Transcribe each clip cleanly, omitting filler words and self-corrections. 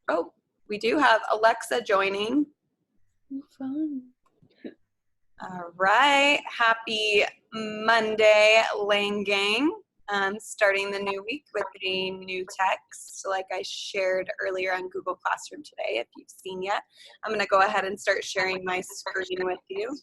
Oh, we do have Alexa joining. Fun. All right. Happy Monday, Lang Gang. Starting the new week with a new text, like I shared earlier on Google Classroom today. If you've seen yet, I'm going to go ahead and start sharing my screen with you.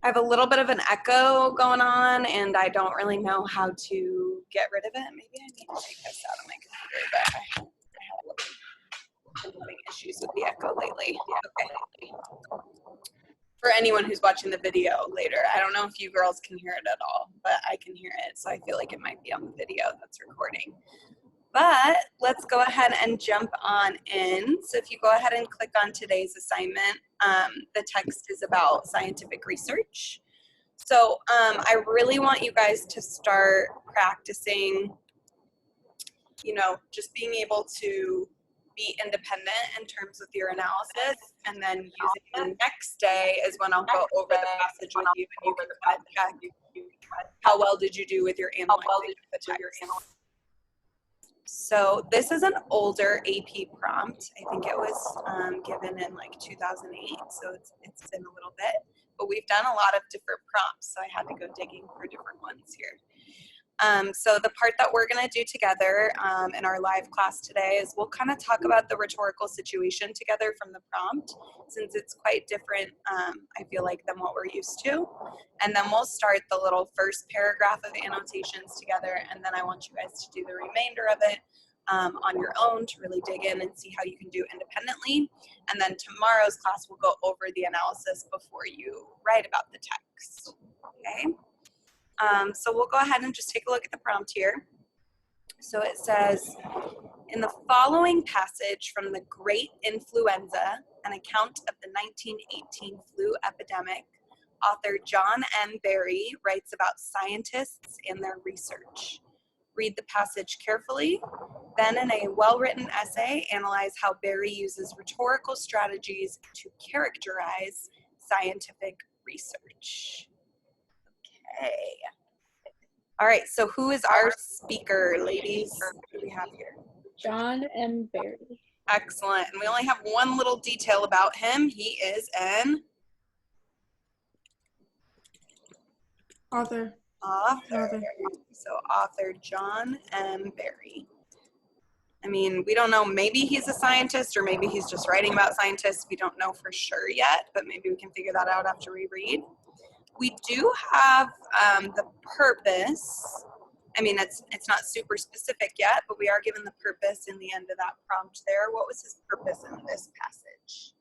I have a little bit of an echo going on, and I don't really know how to get rid of it. Maybe I need to take this out of my computer, but I have been having issues with the echo lately. Okay. For anyone who's watching the video later, I don't know if you girls can hear it at all, but I can hear it, so I feel like it might be on the video that's recording. But let's go ahead and jump on in. So if you go ahead and click on today's assignment, the text is about scientific research. So I really want you guys to start practicing, just being able to be independent in terms of your analysis, and then using the next day is when I'll go over the passage with you, and you can kind of check how well did you do with your analyzing the text. So this is an older AP prompt. I think it was given in like 2008, so it's been a little bit. But we've done a lot of different prompts, so I had to go digging for different ones here. So the part that we're going to do together in our live class today is we'll kind of talk about the rhetorical situation together from the prompt, since it's quite different, I feel like, than what we're used to. And then we'll start the little first paragraph of annotations together, and then I want you guys to do the remainder of it on your own to really dig in and see how you can do independently. And then tomorrow's class will go over the analysis before you write about the text. Okay? So we'll go ahead and just take a look at the prompt here. So it says, in the following passage from The Great Influenza, an account of the 1918 flu epidemic, author John M. Barry writes about scientists and their research. Read the passage carefully, then in a well-written essay, analyze how Barry uses rhetorical strategies to characterize scientific research. Okay. All right, so who is our speaker, ladies? Who do we have here? John M. Barry. Excellent. And we only have one little detail about him. He is an Author. So author John M. Barry. I mean, we don't know, maybe he's a scientist or maybe he's just writing about scientists. We don't know for sure yet, but maybe we can figure that out after we read. We do have the purpose. I mean, it's not super specific yet, but we are given the purpose in the end of that prompt there. What was his purpose in this passage?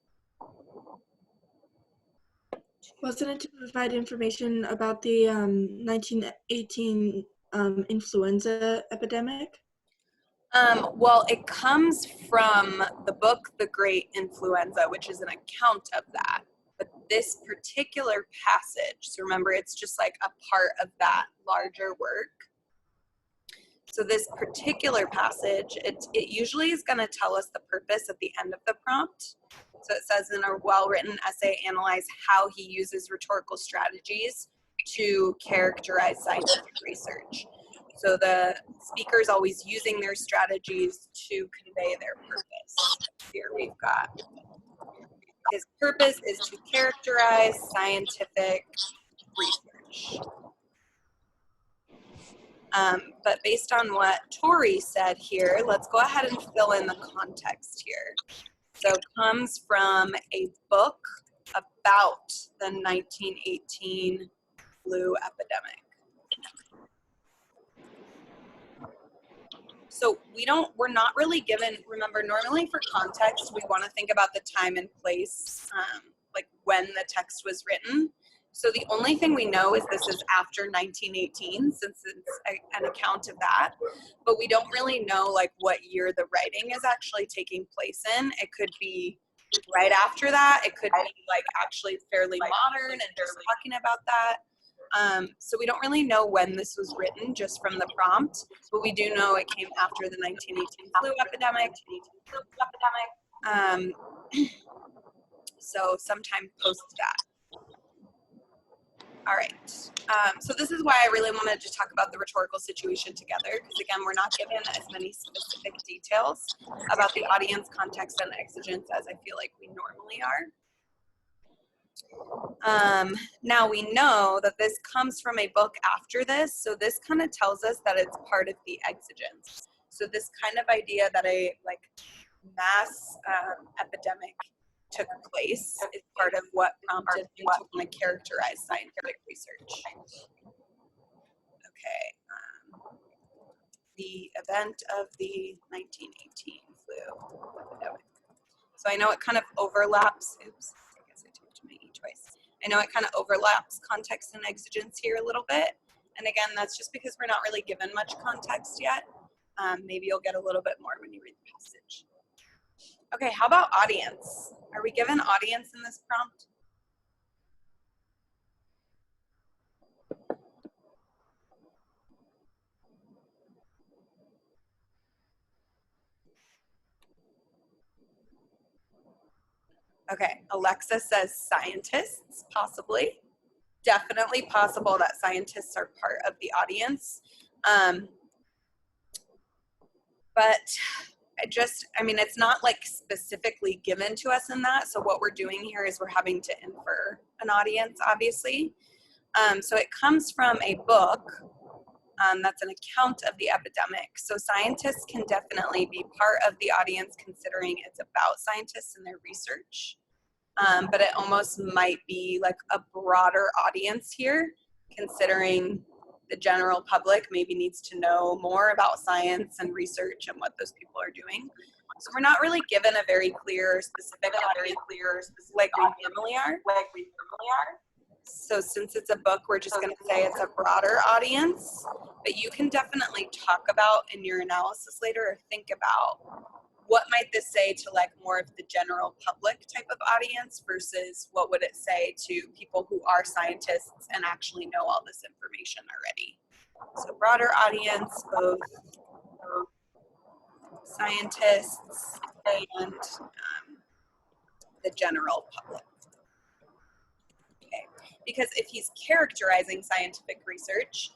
Wasn't it to provide information about the 1918 influenza epidemic? Well, it comes from the book, The Great Influenza, which is an account of that. But this particular passage, so remember, it's just like a part of that larger work. So this particular passage, it usually is going to tell us the purpose at the end of the prompt. So it says, in a well-written essay, analyze how he uses rhetorical strategies to characterize scientific research. So the speaker is always using their strategies to convey their purpose. Here we've got, his purpose is to characterize scientific research. But based on what Tori said here, let's go ahead and fill in the context here. So it comes from a book about the 1918 flu epidemic. So we're not really given, remember, normally for context, we want to think about the time and place, like when the text was written. So the only thing we know is this is after 1918, since it's an account of that. But we don't really know like what year the writing is actually taking place in. It could be right after that. It could be like actually fairly modern and just talking about that. So we don't really know when this was written just from the prompt, but we do know it came after the 1918 flu epidemic. So sometime post that. All right. So this is why I really wanted to talk about the rhetorical situation together, because again, we're not given as many specific details about the audience, context, and exigence as I feel like we normally are. Now we know that this comes from a book after this, so this kind of tells us that it's part of the exigence. So this kind of idea that a mass epidemic took place is part of what prompted him to want to characterize scientific research. Okay, the event of the 1918 flu epidemic. So I know it kind of overlaps, oops, I guess I took too many twice. I know it kind of overlaps context and exigence here a little bit. And again, that's just because we're not really given much context yet. Maybe you'll get a little bit more when you read the passage. Okay, how about audience? Are we given audience in this prompt? Okay, Alexa says scientists, possibly. Definitely possible that scientists are part of the audience. But I mean, it's not like specifically given to us in that. So what we're doing here is we're having to infer an audience, obviously. So it comes from a book that's an account of the epidemic. So scientists can definitely be part of the audience considering it's about scientists and their research. But it almost might be like a broader audience here, considering the general public maybe needs to know more about science and research and what those people are doing. So we're not really given a very clear, specific audience like we normally are. So since it's a book, we're just going to say it's a broader audience, but you can definitely talk about in your analysis later or think about what might this say to like more of the general public type of audience versus what would it say to people who are scientists and actually know all this information already. So broader audience, both scientists and the general public. Okay, because if he's characterizing scientific research,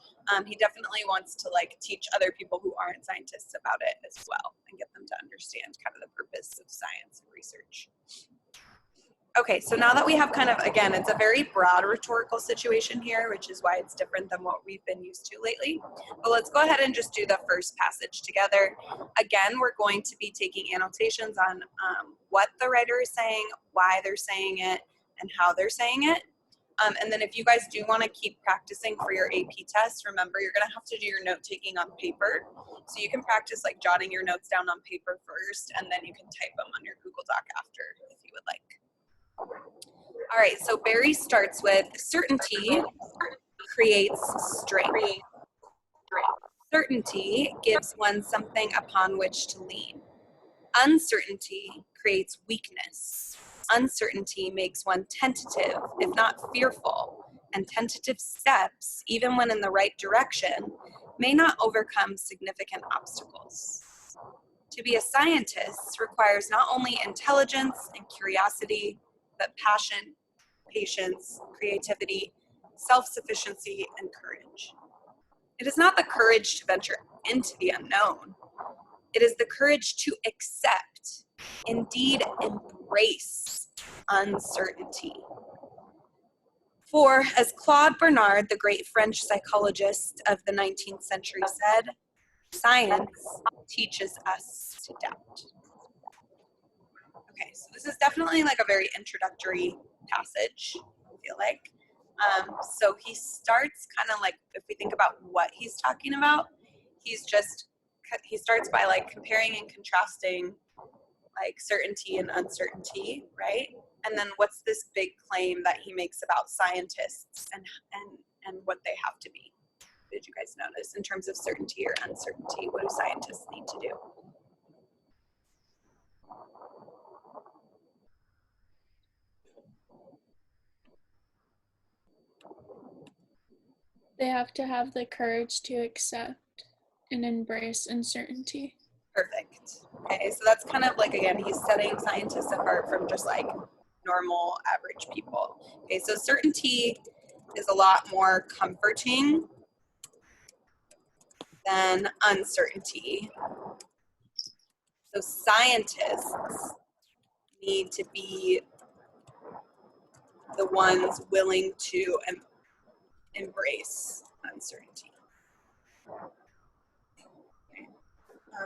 he definitely wants to like teach other people who aren't scientists about it as well and get them to understand kind of the purpose of science and research. Okay, so now that we have kind of, again, it's a very broad rhetorical situation here, which is why it's different than what we've been used to lately. But let's go ahead and just do the first passage together. Again, we're going to be taking annotations on what the writer is saying, why they're saying it, and how they're saying it. And then if you guys do want to keep practicing for your AP test, remember you're going to have to do your note taking on paper. So you can practice like jotting your notes down on paper first, and then you can type them on your Google Doc after if you would like. All right, so Barry starts with certainty creates strength. Certainty gives one something upon which to lean. Uncertainty creates weakness. Uncertainty makes one tentative, if not fearful, and tentative steps, even when in the right direction, may not overcome significant obstacles. To be a scientist requires not only intelligence and curiosity, but passion, patience, creativity, self-sufficiency, and courage. It is not the courage to venture into the unknown. It is the courage to accept, indeed embrace, uncertainty. For, as Claude Bernard, the great French psychologist of the 19th century said, science teaches us to doubt. Okay, so this is definitely like a very introductory passage, I feel like. So he starts kind of like, if we think about what he's talking about, he starts by like comparing and contrasting like certainty and uncertainty, right? And then what's this big claim that he makes about scientists and what they have to be? Did you guys notice in terms of certainty or uncertainty? What do scientists need to do? They have to have the courage to accept and embrace uncertainty. Perfect. Okay, so that's kind of like, again, he's setting scientists apart from just like normal average people. Okay, so certainty is a lot more comforting than uncertainty. So scientists need to be the ones willing to embrace uncertainty.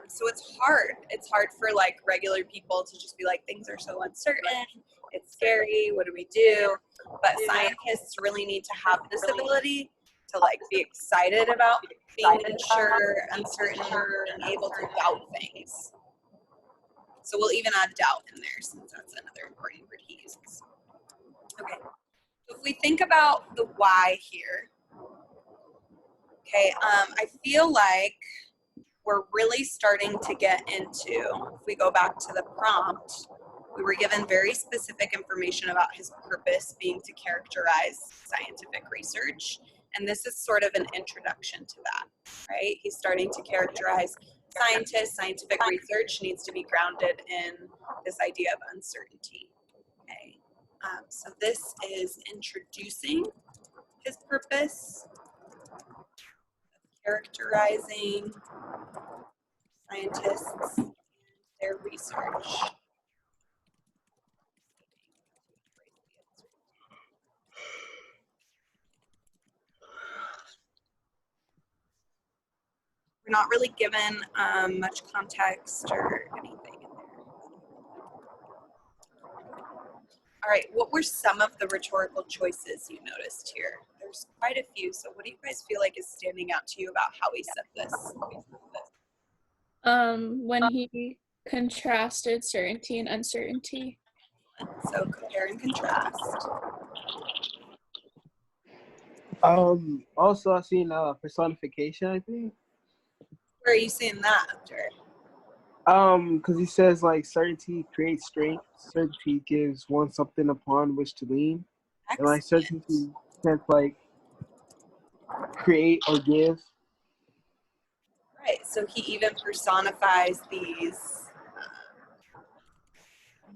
So it's hard. It's hard for like regular people to just be like, things are so uncertain. It's scary. What do we do? But scientists really need to have this ability to like be excited about being unsure, uncertain, and able to doubt things. So we'll even add doubt in there since that's another important word he uses. Okay. So if we think about the why here, okay, I feel like we're really starting to get into, if we go back to the prompt, we were given very specific information about his purpose being to characterize scientific research. And this is sort of an introduction to that, right? He's starting to characterize scientists, scientific research needs to be grounded in this idea of uncertainty. Okay, so this is introducing his purpose, characterizing scientists and their research. We're not really given much context or anything in there. All right, what were some of the rhetorical choices you noticed here? There's quite a few, so what do you guys feel like is standing out to you about how he said this? When he contrasted certainty and uncertainty. So compare and contrast. Also I've seen personification, I think. Where are you seeing that, Jared? Because he says like certainty creates strength, certainty gives one something upon which to lean, and like Excellent. certainty can't like create or give. Right, so he even personifies these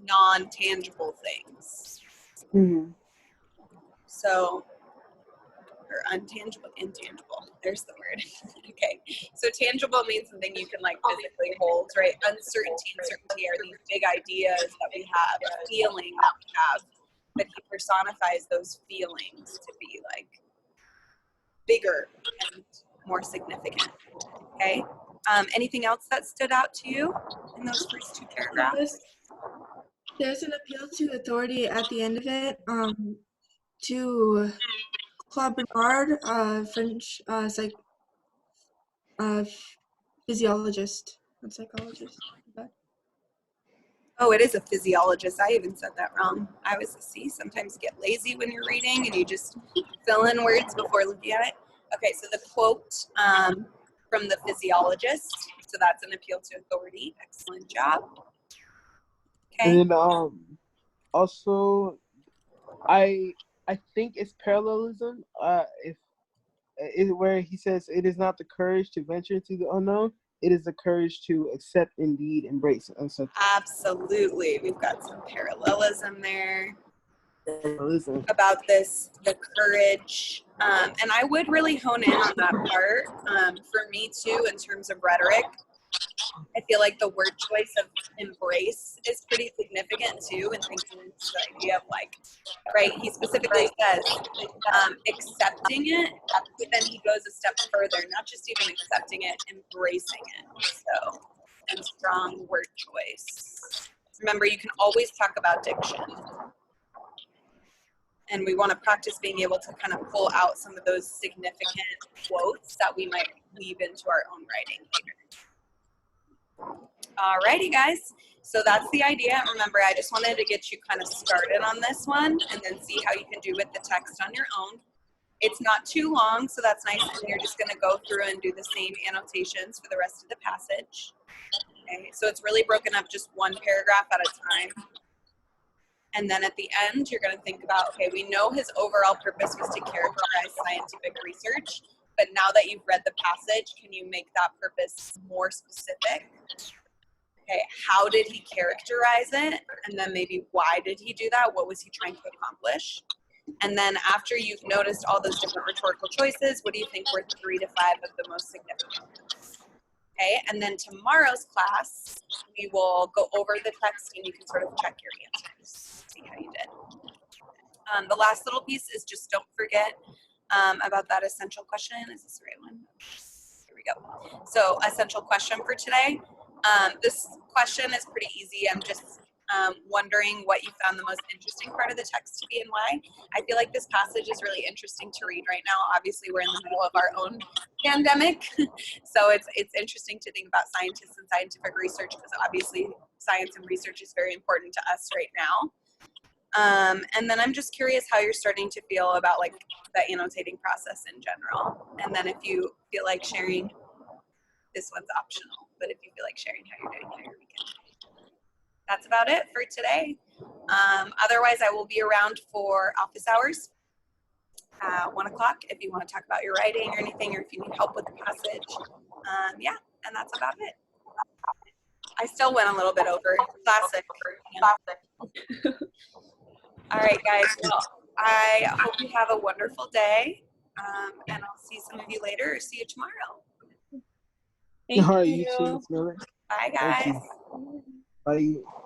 non-tangible things. Mm-hmm. So, or intangible, there's the word. Okay, so tangible means something you can like physically hold, right? Uncertainty and certainty are these big ideas that we have, a feeling that we have, but he personifies those feelings to be like bigger and more significant, okay? Anything else that stood out to you in those first two paragraphs? There's an appeal to authority at the end of it, to Claude Bernard, French physiologist and psychologist. Oh, it is a physiologist. I even said that wrong. I was a C. Sometimes you get lazy when you're reading and you just fill in words before looking at it. Okay, so the quote from the physiologist. So that's an appeal to authority. Excellent job. Okay. And also I think it's parallelism. If where he says it is not the courage to venture into the unknown, it is the courage to accept, indeed, embrace uncertainty. Absolutely. We've got some parallelism there Parallelism. about this, the courage. And I would really hone in on that part. For me too, in terms of rhetoric, I feel like the word choice of embrace is pretty significant too, in thinking the idea of like, right, he specifically says accepting it, but then he goes a step further, not just even accepting it, embracing it. So, and strong word choice. Remember, you can always talk about diction. And we want to practice being able to kind of pull out some of those significant quotes that we might weave into our own writing later. Alrighty, guys. So that's the idea. And remember, I just wanted to get you kind of started on this one and then see how you can do with the text on your own. It's not too long, so that's nice. And you're just going to go through and do the same annotations for the rest of the passage. Okay, so it's really broken up just one paragraph at a time. And then at the end, you're going to think about, okay, we know his overall purpose was to characterize scientific research. But now that you've read the passage, can you make that purpose more specific? Okay, how did he characterize it? And then maybe why did he do that? What was he trying to accomplish? And then after you've noticed all those different rhetorical choices, what do you think were 3 to 5 of the most significant ones? Okay, and then tomorrow's class, we will go over the text and you can sort of check your answers, see how you did. The last little piece is just don't forget about that essential question. Is this the right one? Here we go. So essential question for today. This question is pretty easy. I'm just wondering what you found the most interesting part of the text to be and why. I feel like this passage is really interesting to read right now. Obviously, we're in the middle of our own pandemic, so it's interesting to think about scientists and scientific research because obviously science and research is very important to us right now. And then I'm just curious how you're starting to feel about like the annotating process in general. And then if you feel like sharing, this one's optional, but if you feel like sharing how you're doing, how your weekend. That's about it for today. Otherwise, I will be around for office hours at 1 o'clock if you want to talk about your writing or anything, or if you need help with the passage. Yeah, and that's about it. I still went a little bit over. Classic. Yeah. All right, guys. Well, I hope you have a wonderful day, and I'll see some of you later or see you tomorrow. Thank All right, you. you too, Miss Miller. Bye, Thank guys. you. Bye.